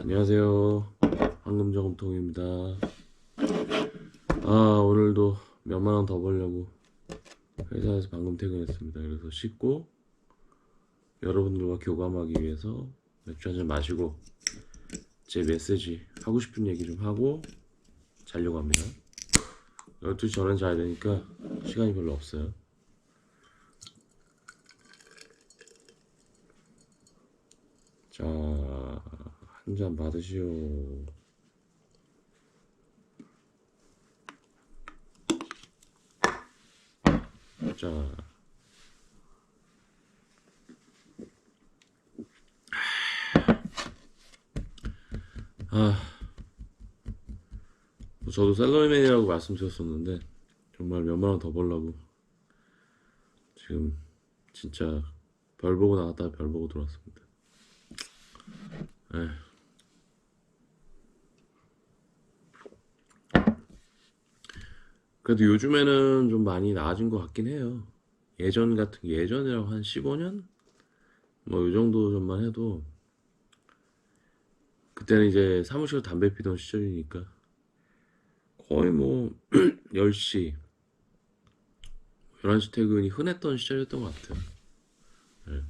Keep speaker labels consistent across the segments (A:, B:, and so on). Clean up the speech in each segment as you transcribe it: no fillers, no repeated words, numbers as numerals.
A: 안녕하세요. 황금저금통입니다. 오늘도 몇만원 더 벌려고 회사에서 방금 퇴근했습니다. 그래서 씻고 여러분들과 교감하기 위해서 맥주 한잔 마시고 제 메시지 하고 싶은 얘기 좀 하고 자려고 합니다. 12시 전엔 자야 되니까 시간이 별로 없어요. 자, 한 잔 받으시오. 자, 저도 셀러리맨이라고 말씀드렸었는데 정말 몇만원 더 벌려고 지금 진짜 별 보고 나갔다가 별 보고 들어왔습니다. 에휴. 그래도 요즘에는 좀 많이 나아진 것 같긴 해요. 예전이라고 한 15년? 뭐 이 정도 전만 해도 그때는 이제 사무실 담배 피던 시절이니까 거의 뭐 10시, 11시 퇴근이 흔했던 시절이었던 것 같아요. 예.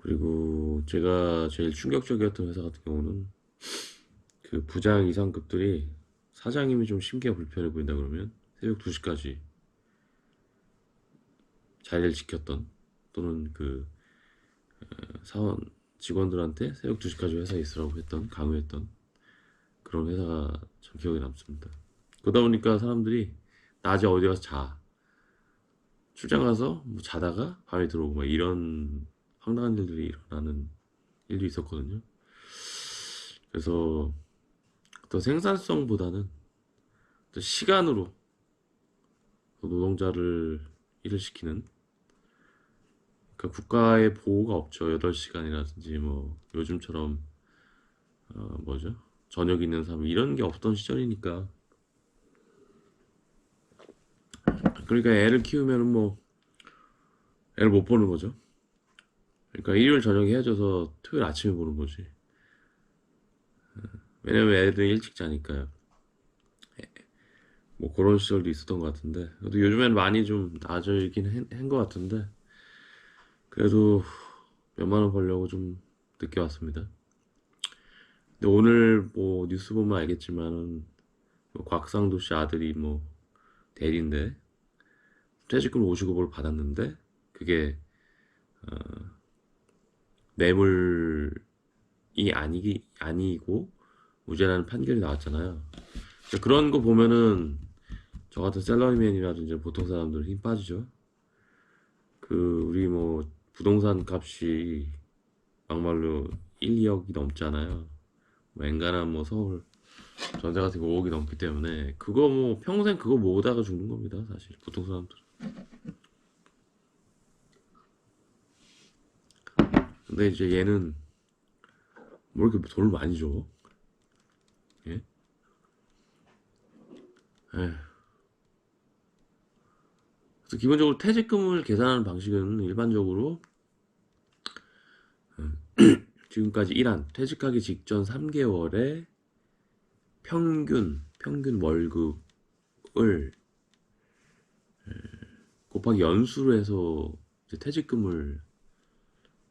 A: 그리고 제가 제일 충격적이었던 회사 같은 경우는 그 부장 이상급들이 사장님이 좀 심기가 불편해 보인다 그러면 새벽 2시까지 자리를 지켰던, 또는 그 사원 직원들한테 새벽 2시까지 회사에 있으라고 했던, 강요했던 그런 회사가 참 기억에 남습니다. 그러다 보니까 사람들이 낮에 어디 가서 출장 가서 뭐 자다가 밤에 들어오고 막 이런 황당한 일들이 일어나는 일도 있었거든요. 그래서 어떤 생산성보다는 어떤 시간으로 노동자를 일을 시키는, 그러니까 국가의 보호가 없죠. 8시간이라든지 뭐 요즘처럼 뭐죠? 저녁 있는 사람 이런 게 없던 시절이니까. 그러니까 애를 키우면은 뭐 애를 못 보는 거죠. 그러니까 일요일 저녁에 헤어져서 토요일 아침에 보는 거지. 왜냐면 애들이 일찍 자니까요. 뭐 그런 시절도 있었던 것 같은데, 그래도 요즘엔 많이 좀 나아지긴 한 것 같은데, 그래도 몇만 원 벌려고 좀 늦게 왔습니다. 근데 오늘 뭐 뉴스 보면 알겠지만은 뭐 곽상도 씨 아들이 뭐 대리인데 퇴직금 59불 받았는데 그게 뇌물이 아니고 무죄라는 판결이 나왔잖아요. 그런 거 보면은 저 같은 셀러리맨이라든지 보통 사람들 힘 빠지죠. 우리 뭐 부동산 값이 막말로 1, 2억이 넘잖아요. 뭐 엔간한 뭐 서울 전세 같은 거 5억이 넘기 때문에 그거 뭐 평생 그거 모으다가 죽는 겁니다, 사실 보통 사람들. 근데 이제 얘는 뭐 이렇게 돈을 많이 줘? 예? 에휴. 그래서 기본적으로 퇴직금을 계산하는 방식은 일반적으로 지금까지 일한 퇴직하기 직전 3개월에 평균 월급을 곱하기 연수로 해서 이제 퇴직금을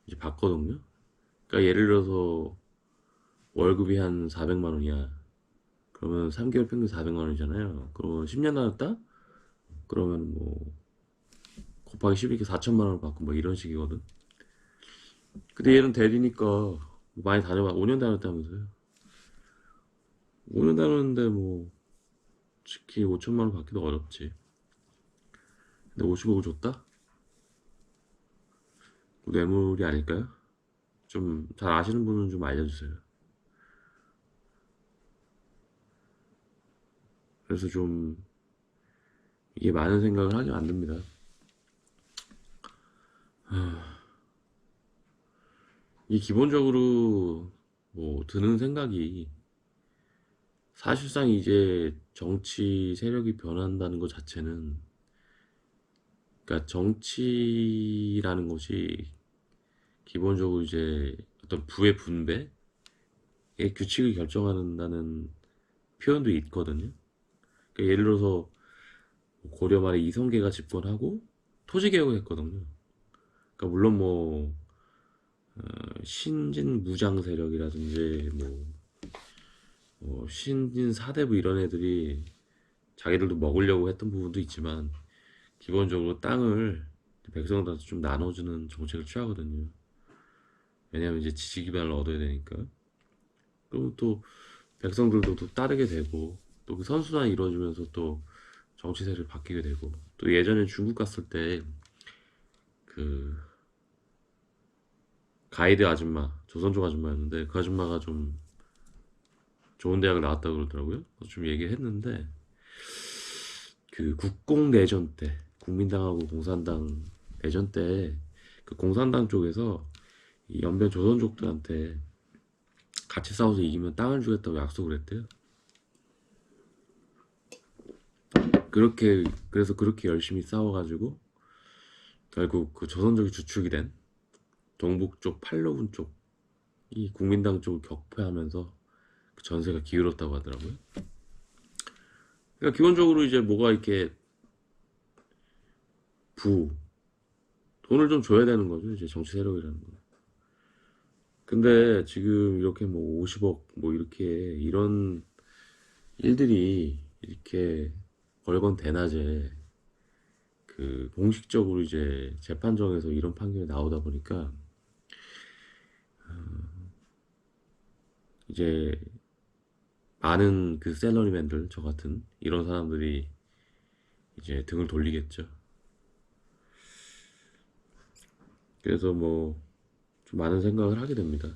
A: 이제 받거든요. 그러니까 예를 들어서 월급이 한 400만 원이야. 그러면 3개월 평균 400만 원이잖아요. 그러면 10년 나왔다? 그러면 뭐 곱하기 12게 4천만 원을 받고 뭐 이런 식이거든. 근데 얘는 대리니까 많이 다녀봐. 5년 다녔다면서요. 5년 다녔는데 뭐 특히 5천만 원 받기도 어렵지. 근데 50억을 줬다? 그 뇌물이 아닐까요? 좀 잘 아시는 분은 좀 알려주세요. 그래서 좀 이게 많은 생각을 하게 만듭니다. 이 기본적으로 뭐 드는 생각이, 사실상 이제 정치 세력이 변한다는 것 자체는, 그러니까 정치라는 것이 기본적으로 이제 어떤 부의 분배, 규칙을 결정한다는 표현도 있거든요. 그러니까 예를 들어서 고려 말에 이성계가 집권하고 토지개혁을 했거든요. 그러니까 물론 뭐 신진 무장 세력이라든지 뭐 신진 사대부 이런 애들이 자기들도 먹으려고 했던 부분도 있지만 기본적으로 땅을 백성들한테 좀 나눠주는 정책을 취하거든요. 왜냐하면 이제 지지 기반을 얻어야 되니까. 그럼 또 백성들도 또 따르게 되고 또 그 선순환이 이루어지면서 또 정치 세력이 바뀌게 되고 또 예전에 중국 갔을 때 그 가이드 아줌마 조선족 아줌마였는데 그 아줌마가 좀 좋은 대학을 나왔다고 그러더라고요. 그래서 좀 얘기를 했는데 그 국공내전 때 국민당하고 공산당 내전 때 그 공산당 쪽에서 이 연변 조선족들한테 같이 싸워서 이기면 땅을 주겠다고 약속을 했대요. 그래서 그렇게 열심히 싸워가지고 결국 그 조선족이 주축이 된 동북 쪽 팔로군 쪽이 국민당 쪽을 격퇴하면서 그 전세가 기울었다고 하더라고요. 그러니까 기본적으로 이제 뭐가 이렇게 돈을 좀 줘야 되는 거죠. 이제 정치 세력이라는 거. 근데 지금 이렇게 뭐 50억 뭐 이렇게 이런 일들이 이렇게 벌건 대낮에 그 공식적으로 이제 재판정에서 이런 판결이 나오다 보니까 이제 많은 그 셀러리맨들 저 같은 이런 사람들이 이제 등을 돌리겠죠. 그래서 뭐 좀 많은 생각을 하게 됩니다.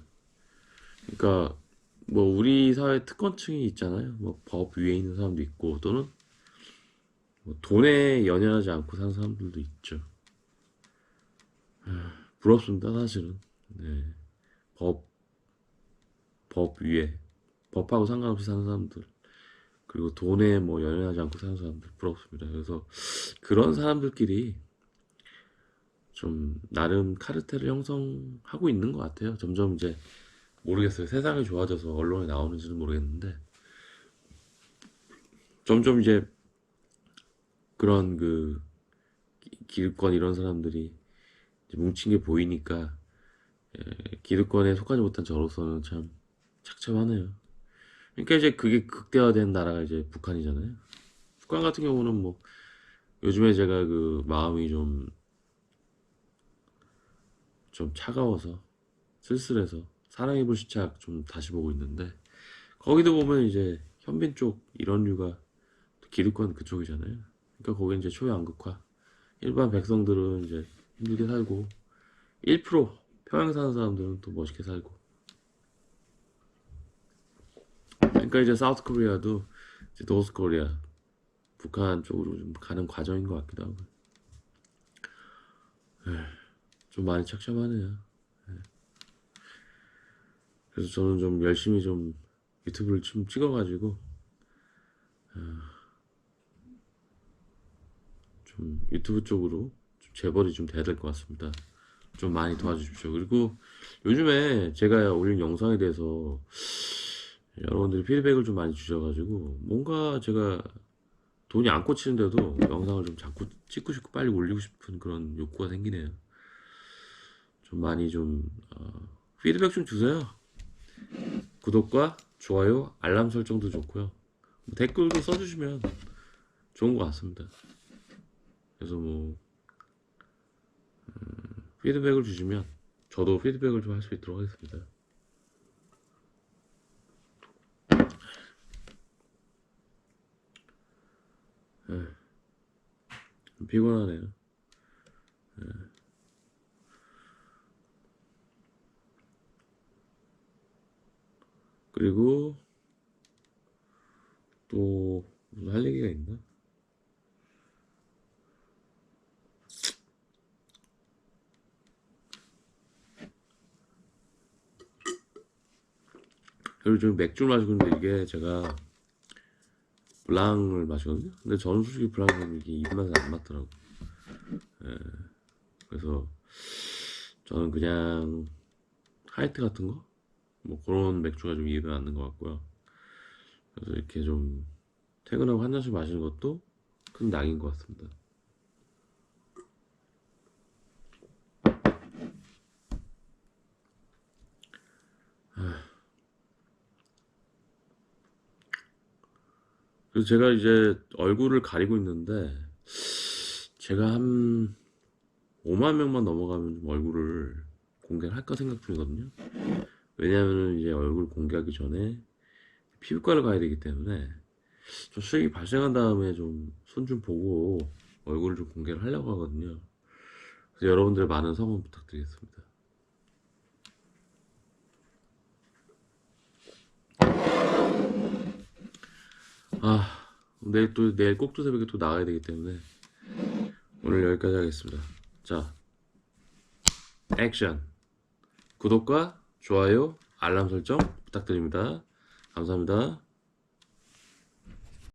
A: 그러니까 뭐 우리 사회 특권층이 있잖아요. 뭐 법 위에 있는 사람도 있고 또는 뭐 돈에 연연하지 않고 사는 사람들도 있죠. 부럽습니다, 사실은. 네. 법, 법 위에 법하고 상관없이 사는 사람들 그리고 돈에 뭐 연연하지 않고 사는 사람들 부럽습니다. 그래서 그런 사람들끼리 좀 나름 카르텔을 형성하고 있는 것 같아요. 점점 이제 모르겠어요. 세상이 좋아져서 언론에 나오는지는 모르겠는데 점점 이제 그런 그 기득권 이런 사람들이 이제 뭉친 게 보이니까 기득권에 속하지 못한 저로서는 참 착잡하네요. 그러니까 이제 그게 극대화된 나라가 이제 북한이잖아요. 북한 같은 경우는 뭐 요즘에 제가 그 마음이 좀 차가워서 쓸쓸해서 사랑의 불시착 좀 다시 보고 있는데 거기도 보면 이제 현빈 쪽 이런 류가 기득권 그쪽이잖아요. 그러니까 거기 이제 초양극화 일반 백성들은 이제 힘들게 살고 1% 평양 사는 사람들은 또 멋있게 살고 그러니까 이제 사우스 코리아도 이제 노스 코리아 북한 쪽으로 좀 가는 과정인 것 같기도 하고 좀 많이 착잡하네요. 그래서 저는 좀 열심히 좀 유튜브를 좀 찍어가지고 좀 유튜브 쪽으로 좀 재벌이 좀 돼야 될 것 같습니다. 좀 많이 도와주십시오. 그리고 요즘에 제가 올린 영상에 대해서 여러분들이 피드백을 좀 많이 주셔가지고 뭔가 제가 돈이 안 꽂히는데도 영상을 좀 자꾸 찍고 싶고 빨리 올리고 싶은 그런 욕구가 생기네요. 좀 많이 좀 피드백 좀 주세요. 구독과 좋아요, 알람 설정도 좋고요. 뭐 댓글도 써주시면 좋은 것 같습니다. 그래서 뭐 피드백을 주시면 저도 피드백을 좀 할 수 있도록 하겠습니다. 좀 피곤하네요. 그리고 또 무슨 할 얘기가 있나? 그리고 좀 맥주를 마시고 있는데 이게 제가 블랑을 마시거든요. 근데 저는 솔직히 블랑은 이게 입맛에 안 맞더라고. 그래서 저는 그냥 하이트 같은 거 뭐 그런 맥주가 좀 입에 맞는 것 같고요. 그래서 이렇게 좀 퇴근하고 한 잔씩 마시는 것도 큰 낙인 것 같습니다. 그래서 제가 이제 얼굴을 가리고 있는데 제가 한 5만 명만 넘어가면 좀 얼굴을 공개를 할까 생각 중이거든요. 왜냐하면 이제 얼굴 공개하기 전에 피부과를 가야 되기 때문에 좀 수익이 발생한 다음에 좀 손 좀 보고 얼굴을 좀 공개를 하려고 하거든요. 그래서 여러분들의 많은 성원 부탁드리겠습니다. 아, 내일 꼭두 새벽에 또 나가야 되기 때문에 오늘 여기까지 하겠습니다. 자, 액션. 구독과 좋아요, 알람 설정 부탁드립니다. 감사합니다.